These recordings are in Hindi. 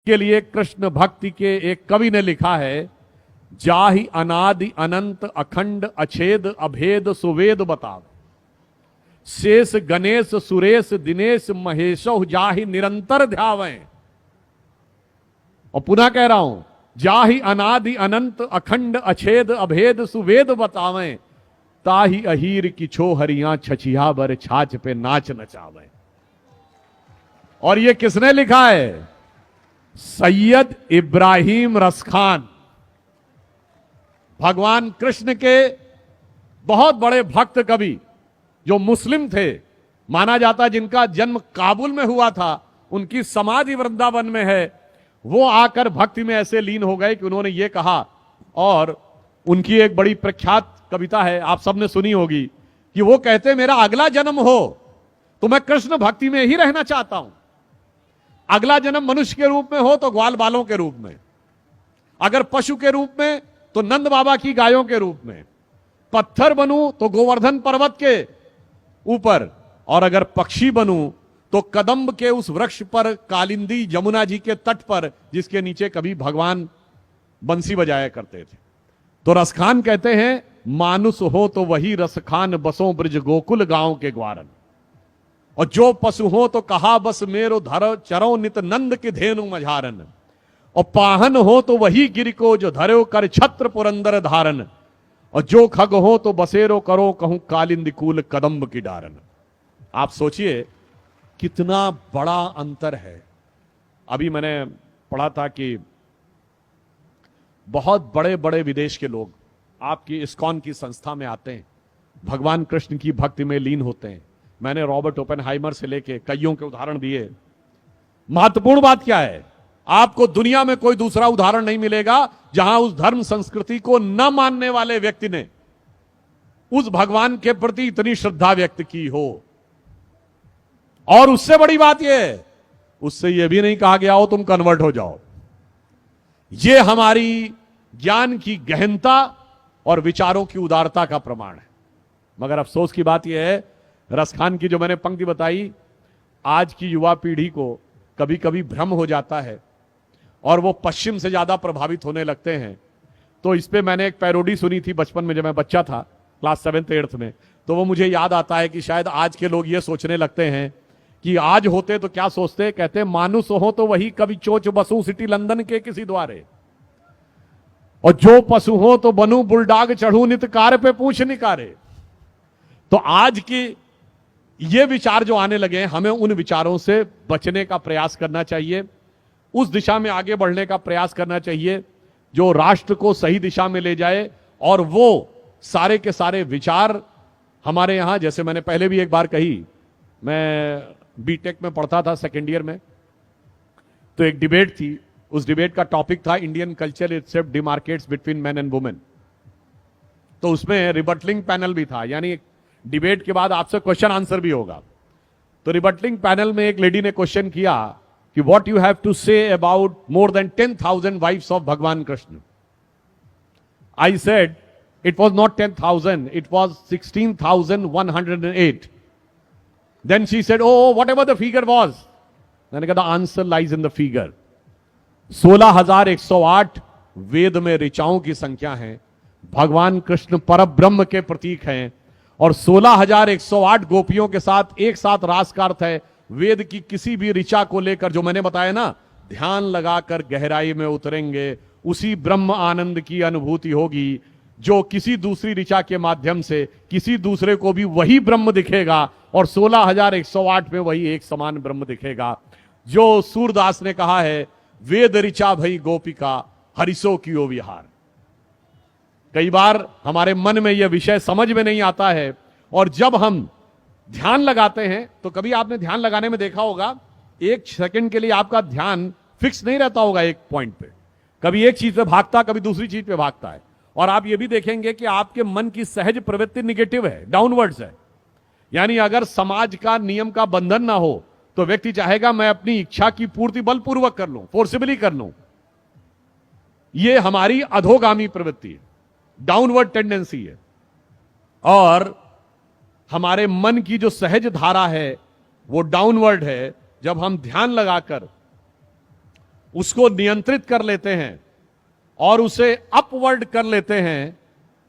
के लिए कृष्ण भक्ति के एक कवि ने लिखा है, जाहि अनादि अनंत अखंड अछेद अभेद सुवेद बताव, शेष गणेश सुरेश दिनेश महेशो जाहि निरंतर ध्यावें। और पुनः कह रहा हूं, जाहि अनादि अनंत अखंड अछेद अभेद सुवेद बतावें, ताहि अहीर की छो हरियां छछिया बर छाछ पे नाच नचावें। और ये किसने लिखा है? सैयद इब्राहिम रसखान, भगवान कृष्ण के बहुत बड़े भक्त कवि, जो मुस्लिम थे, माना जाता जिनका जन्म काबुल में हुआ था, उनकी समाधि वृंदावन में है। वो आकर भक्ति में ऐसे लीन हो गए कि उन्होंने ये कहा, और उनकी एक बड़ी प्रख्यात कविता है, आप सबने सुनी होगी, कि वो कहते मेरा अगला जन्म हो तो मैं कृष्ण भक्ति में ही रहना चाहता हूं। अगला जन्म मनुष्य के रूप में हो तो ग्वाल बालों के रूप में, अगर पशु के रूप में तो नंद बाबा की गायों के रूप में, पत्थर बनूं तो गोवर्धन पर्वत के ऊपर, और अगर पक्षी बनूं तो कदम्ब के उस वृक्ष पर, कालिंदी जमुना जी के तट पर, जिसके नीचे कभी भगवान बंसी बजाया करते थे। तो रसखान कहते हैं, मानुष हो तो वही रसखान बसों ब्रज गोकुल गांव के ग्वारन, और जो पशु हो तो कहा बस मेरो धरो चरो नित नंद के धेनु मझारन, और पाहन हो तो वही गिर को जो धरो कर छत्र पुरंदर धारन, और जो खग हो तो बसेरो करो कहूं कालिंदी कूल कदम्ब की डारन। आप सोचिए कितना बड़ा अंतर है। अभी मैंने पढ़ा था कि बहुत बड़े बड़े विदेश के लोग आपकी इस्कॉन की संस्था में आते हैं, भगवान कृष्ण की भक्ति में लीन होते हैं। मैंने रॉबर्ट ओपेनहाइमर से लेके कईयों के उदाहरण दिए। महत्वपूर्ण बात क्या है? आपको दुनिया में कोई दूसरा उदाहरण नहीं मिलेगा जहां उस धर्म संस्कृति को न मानने वाले व्यक्ति ने उस भगवान के प्रति इतनी श्रद्धा व्यक्त की हो। और उससे बड़ी बात यह, उससे यह भी नहीं कहा गया हो तुम कन्वर्ट हो जाओ। यह हमारी ज्ञान की गहनता और विचारों की उदारता का प्रमाण है। मगर अफसोस की बात यह है, रसखान की जो मैंने पंक्ति बताई, आज की युवा पीढ़ी को कभी कभी भ्रम हो जाता है और वो पश्चिम से ज्यादा प्रभावित होने लगते हैं। तो इस पे मैंने एक पैरोडी सुनी थी बचपन में, जब मैं बच्चा था, क्लास 7th 8th में। तो वो मुझे याद आता है कि शायद आज के लोग ये सोचने लगते हैं कि आज होते तो क्या सोचते, कहते मानुष हो तो वही कभी चोच बसू सिटी लंदन के किसी द्वारे, और जो पशु हो तो बनू बुलडाग चढ़ू नित कार पे पूछ निकारे। तो आज की ये विचार जो आने लगे हैं, हमें उन विचारों से बचने का प्रयास करना चाहिए, उस दिशा में आगे बढ़ने का प्रयास करना चाहिए जो राष्ट्र को सही दिशा में ले जाए। और वो सारे के सारे विचार हमारे यहां, जैसे मैंने पहले भी एक बार कही, मैं बीटेक में पढ़ता था 2nd ईयर में, तो एक डिबेट थी। उस डिबेट का टॉपिक था Indian culture itself demarcates between man and women. तो उसमें रिबटलिंग पैनल भी था, यानी डिबेट के बाद आपसे क्वेश्चन आंसर भी होगा। तो रिबटलिंग पैनल में एक लेडी ने क्वेश्चन किया कि what you have to say about more than 10,000 wifes of Bhagwan Krishna. I said it was not 10,000, it was 16,108। Then she said, oh, whatever the figure was. मैंने कहा, the answer lies in the figure. 16,108 वेद में ऋचाओं की संख्या है, भगवान कृष्ण परब्रह्म के प्रतीक हैं, और 16,108 गोपियों के साथ एक साथ रास का अर्थ है वेद की किसी भी ऋचा को लेकर, जो मैंने बताया ना, ध्यान लगाकर गहराई में उतरेंगे, उसी ब्रह्म आनंद की अनुभूति होगी जो किसी दूसरी ऋचा के माध्यम से किसी दूसरे को भी वही ब्रह्म दिखेगा, और 16,108 में वही एक समान ब्रह्म दिखेगा। जो सूरदास ने कहा है, वेद ऋचा भई गोपिका हरिसो कियो विहार। कई बार हमारे मन में यह विषय समझ में नहीं आता है, और जब हम ध्यान लगाते हैं, तो कभी आपने ध्यान लगाने में देखा होगा, 1 सेकंड के लिए आपका ध्यान फिक्स नहीं रहता होगा एक पॉइंट पे, कभी एक चीज पे भागता, कभी दूसरी चीज पे भागता है। और आप ये भी देखेंगे कि आपके मन की सहज प्रवृत्ति निगेटिव है, डाउनवर्ड्स है। यानी अगर समाज का नियम का बंधन ना हो तो व्यक्ति चाहेगा मैं अपनी इच्छा की पूर्ति बलपूर्वक कर लूं, फोर्सिबली कर लूं। यह हमारी अधोगामी प्रवृत्ति है, डाउनवर्ड टेंडेंसी है। और हमारे मन की जो सहज धारा है वो डाउनवर्ड है। जब हम ध्यान लगाकर उसको नियंत्रित कर लेते हैं और उसे अपवर्ड कर लेते हैं,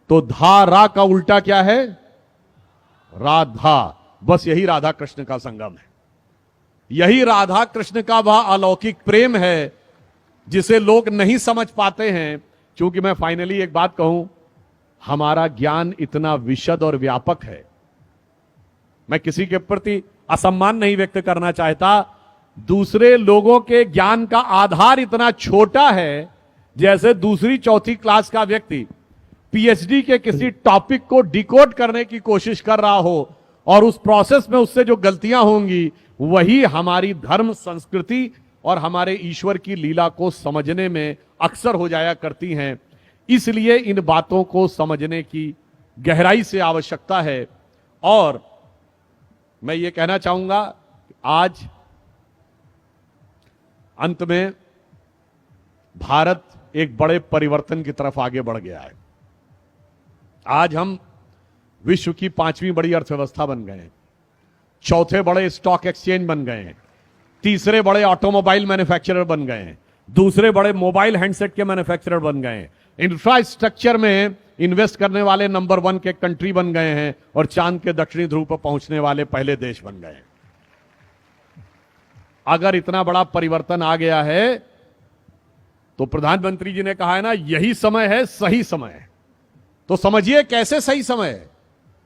तो धा रा का उल्टा क्या है? राधा। बस यही राधा कृष्ण का संगम है, यही राधा कृष्ण का वह अलौकिक प्रेम है जिसे लोग नहीं समझ पाते हैं। क्योंकि मैं फाइनली एक बात कहूं, हमारा ज्ञान इतना विशद और व्यापक है, मैं किसी के प्रति असम्मान नहीं व्यक्त करना चाहता, दूसरे लोगों के ज्ञान का आधार इतना छोटा है, जैसे दूसरी चौथी क्लास का व्यक्ति पीएचडी के किसी टॉपिक को डिकोड करने की कोशिश कर रहा हो और उस प्रोसेस में उससे जो गलतियां होंगी वही हमारी धर्म संस्कृति और हमारे ईश्वर की लीला को समझने में अक्सर हो जाया करती हैं। इसलिए इन बातों को समझने की गहराई से आवश्यकता है। और मैं ये कहना चाहूंगा, आज अंत में भारत एक बड़े परिवर्तन की तरफ आगे बढ़ गया है। आज हम विश्व की 5वीं बड़ी अर्थव्यवस्था बन गए हैं, चौथे बड़े स्टॉक एक्सचेंज बन गए हैं, तीसरे बड़े ऑटोमोबाइल मैन्युफैक्चरर बन गए हैं, दूसरे बड़े मोबाइल हैंडसेट के मैन्युफैक्चरर बन गए हैं, इंफ्रास्ट्रक्चर में इन्वेस्ट करने वाले नंबर 1 के कंट्री बन गए हैं और चांद के दक्षिणी ध्रुव पर पहुंचने वाले पहले देश बन गए हैं। अगर इतना बड़ा परिवर्तन आ गया है तो प्रधानमंत्री जी ने कहा है ना, यही समय है, सही समय है। तो समझिए कैसे सही समय है।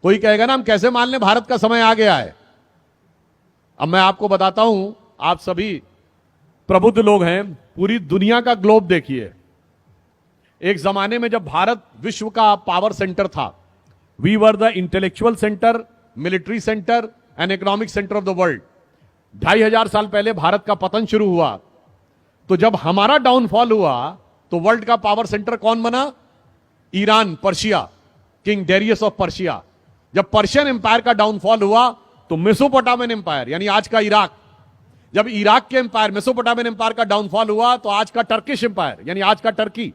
कोई कहेगा ना हम कैसे मान लें भारत का समय आ गया है। अब मैं आपको बताता हूं, आप सभी प्रबुद्ध लोग हैं, पूरी दुनिया का ग्लोब देखिए। एक जमाने में जब भारत विश्व का पावर सेंटर था, we were the intellectual centre, military centre and economic centre of the world. 2500 साल पहले भारत का पतन शुरू हुआ, तो जब हमारा डाउनफॉल हुआ तो वर्ल्ड का पावर सेंटर कौन बना? Iran, Persia, king Darius of Persia. जब पर्शियन एम्पायर का डाउनफॉल हुआ तो मेसोपोटामियन एम्पायर यानी आज का इराक, जब इराक के एम्पायर मेसोपोटामियन एम्पायर का डाउनफॉल हुआ तो आज का टर्किश एम्पायर यानी आज का टर्की,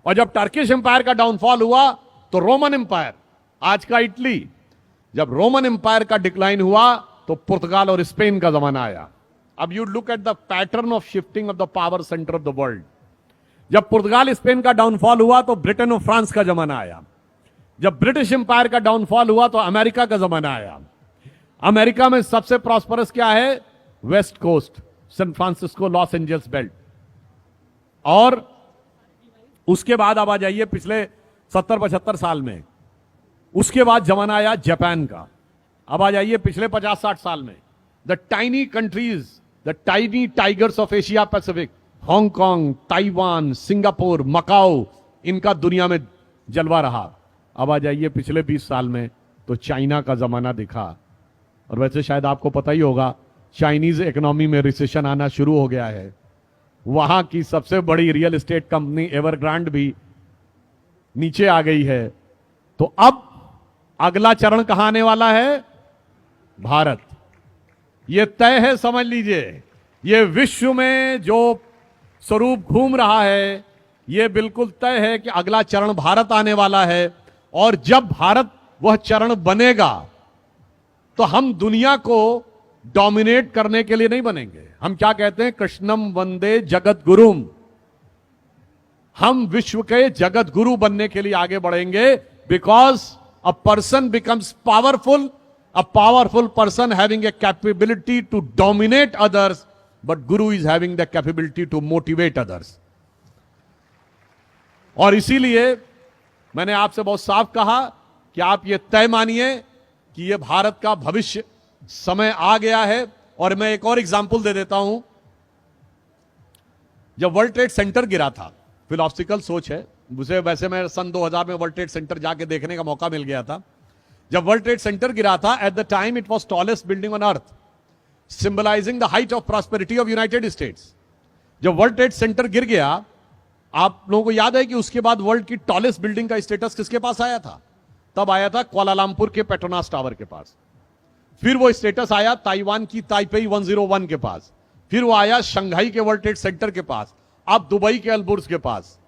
और जब टर्किश एम्पायर का डाउनफॉल हुआ तो रोमन एम्पायर, आज का इटली। जब रोमन एम्पायर का डिक्लाइन हुआ तो पुर्तगाल और स्पेन का जमाना आया। अब you look at the pattern of shifting of the power centre of the world. जब पुर्तगाल स्पेन का डाउनफॉल हुआ तो ब्रिटेन और फ्रांस का जमाना आया। जब ब्रिटिश एम्पायर का डाउनफॉल हुआ तो अमेरिका का जमाना आया। अमेरिका में सबसे प्रॉस्परस क्या है? West coast, San Francisco, Los Angeles belt. और उसके बाद अब आ जाइए पिछले 70-75 साल में, उसके बाद जमाना आया जापान का। अब आ जाइए पिछले 50-60 साल में, the tiny countries, the tiny tigers of Asia Pacific, Hong Kong, Taiwan, Singapore, Macau, इनका दुनिया में जलवा रहा। अब आ जाइए पिछले 20 साल में तो चाइना का जमाना दिखा। और वैसे शायद आपको पता ही होगा, चाइनीज इकोनॉमी में रिसेशन आना शुरू हो गया है। वहां की सबसे बड़ी रियल एस्टेट कंपनी एवरग्रांड भी नीचे आ गई है। तो अब अगला चरण कहां आने वाला है? भारत। यह तय है, समझ लीजिए। यह विश्व में जो स्वरूप घूम रहा है, यह बिल्कुल तय है कि अगला चरण भारत आने वाला है। और जब भारत वह चरण बनेगा तो हम दुनिया को डोमिनेट करने के लिए नहीं बनेंगे। हम क्या कहते हैं? कृष्णम वंदे जगत गुरुम। हम विश्व के जगत गुरु बनने के लिए आगे बढ़ेंगे। Because a person becomes powerful, a powerful person having a capability to dominate others, but guru is having the capability to motivate others. और इसीलिए मैंने आपसे बहुत साफ कहा कि आप ये तय मानिए कि ये भारत का भविष्य समय आ गया है। और मैं एक और एग्जांपल दे देता हूं। जब वर्ल्ड ट्रेड सेंटर गिरा था, फिलोसॉफिकल सोच है मुझे, वैसे मैं सन 2000 में वर्ल्ड ट्रेड सेंटर जाके देखने का मौका मिल गया था। जब वर्ल्ड ट्रेड सेंटर गिरा था, at the time it was tallest building on earth, symbolising the height of prosperity of United states. जब वर्ल्ड ट्रेड सेंटर गिर गया, आप लोगों को याद है कि उसके बाद वर्ल्ड की टॉलेस्ट बिल्डिंग का स्टेटस किसके पास आया था? तब आया था कुआलालंपुर के पेट्रोनास टावर के पास। फिर वो स्टेटस आया ताइवान की ताइपेई 101 के पास। फिर वो आया शंघाई के वर्ल्ड ट्रेड सेंटर के पास, अब दुबई के अल्बुर्ज के पास।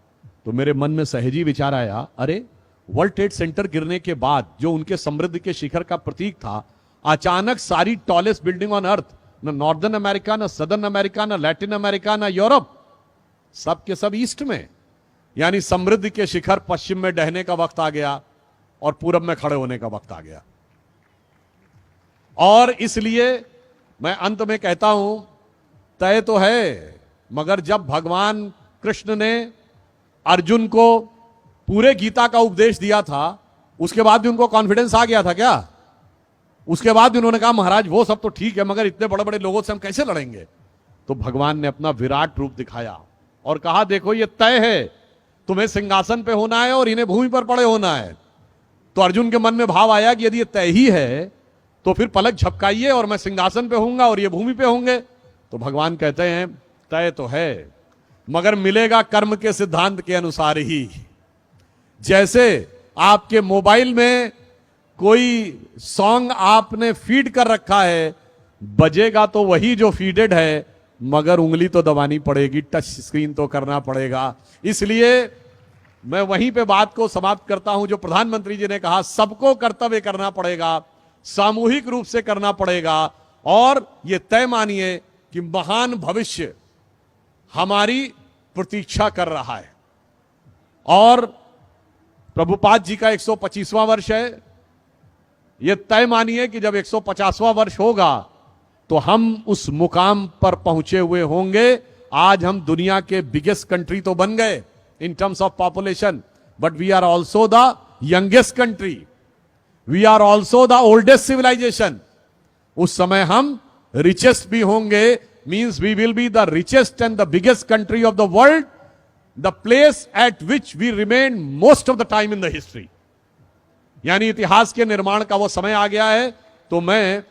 तो मेरे मन में सहजी विचार आया, अरे वर्ल्ड ट्रेड सेंटर गिरने के बाद जो उनके समृद्धि के शिखर का प्रतीक था, अचानक सारी टॉलेस्ट बिल्डिंग ऑन अर्थ, न नॉर्दर्न अमेरिका, न सदर्न अमेरिका, न लैटिन अमेरिका, न यूरोप, सब के सब ईस्ट में, यानी समृद्धि के शिखर पश्चिम में ढहने का वक्त आ गया और पूरब में खड़े होने का वक्त आ गया। और इसलिए मैं अंत में कहता हूं, तय तो है, मगर जब भगवान कृष्ण ने अर्जुन को पूरे गीता का उपदेश दिया था, उसके बाद भी उनको कॉन्फिडेंस आ गया था क्या? उसके बाद भी उन्होंने कहा महाराज वो सब तो ठीक है, मगर इतने बड़े बड़े लोगों से हम कैसे लड़ेंगे? तो भगवान ने अपना विराट रूप दिखाया और कहा देखो ये तय है, तुम्हें सिंहासन पे होना है और इन्हें भूमि पर पड़े होना है। तो अर्जुन के मन में भाव आया कि यदि ये तय ही है तो फिर पलक झपकाइए और मैं सिंहासन पे होऊंगा और ये भूमि पे होंगे। तो भगवान कहते हैं तय तो है, मगर मिलेगा कर्म के सिद्धांत के अनुसार ही। जैसे आपके मोबाइल में कोई सॉन्ग आपने फीड कर रखा है, बजेगा तो वही जो फीडेड है, मगर उंगली तो दबानी पड़ेगी, टच स्क्रीन तो करना पड़ेगा। इसलिए मैं वहीं पे बात को समाप्त करता हूं जो प्रधानमंत्री जी ने कहा, सबको कर्तव्य करना पड़ेगा, सामूहिक रूप से करना पड़ेगा। और यह तय मानिए कि महान भविष्य हमारी प्रतीक्षा कर रहा है। और प्रभुपाद जी का 125वां वर्ष है। यह तय मानिए कि जब 150वां वर्ष होगा तो हम उस मुकाम पर पहुंचे हुए होंगे। आज हम दुनिया के बिगेस्ट कंट्री तो बन गए in terms of population, but we are also the youngest country, we are also the oldest civilisation. उस समय हम रिचेस्ट भी होंगे, means we will be the richest and the biggest country of the world, the place at which we remain most of the time in the history. यानी इतिहास के निर्माण का वो समय आ गया है। तो मैं